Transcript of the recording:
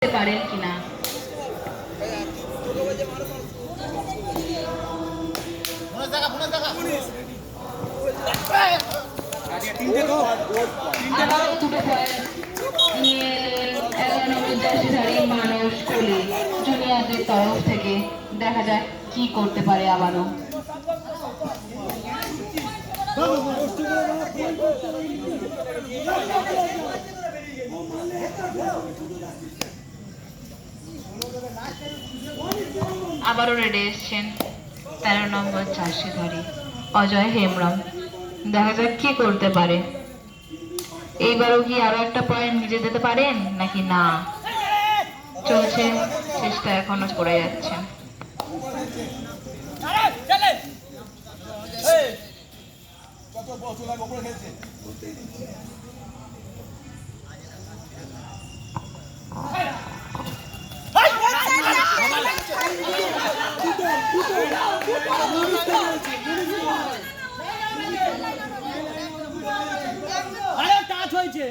পারেন কিনা। মানুষ কোলে জুনিয়রদের তরফ থেকে দেখা যাক কি করতে পারে আবারও। আবারও রেডে এসছেন 13 নম্বর চাষিধারী অজয় হেমব্রম। দেখা যাক কি করতে পারে। এইবারও কি আরো একটা পয়েন্ট নিজে যেতে পারেন নাকি না। চলছে চেষ্টা, এখনো করে যাচ্ছেন। আরে টাচ হয়েছে।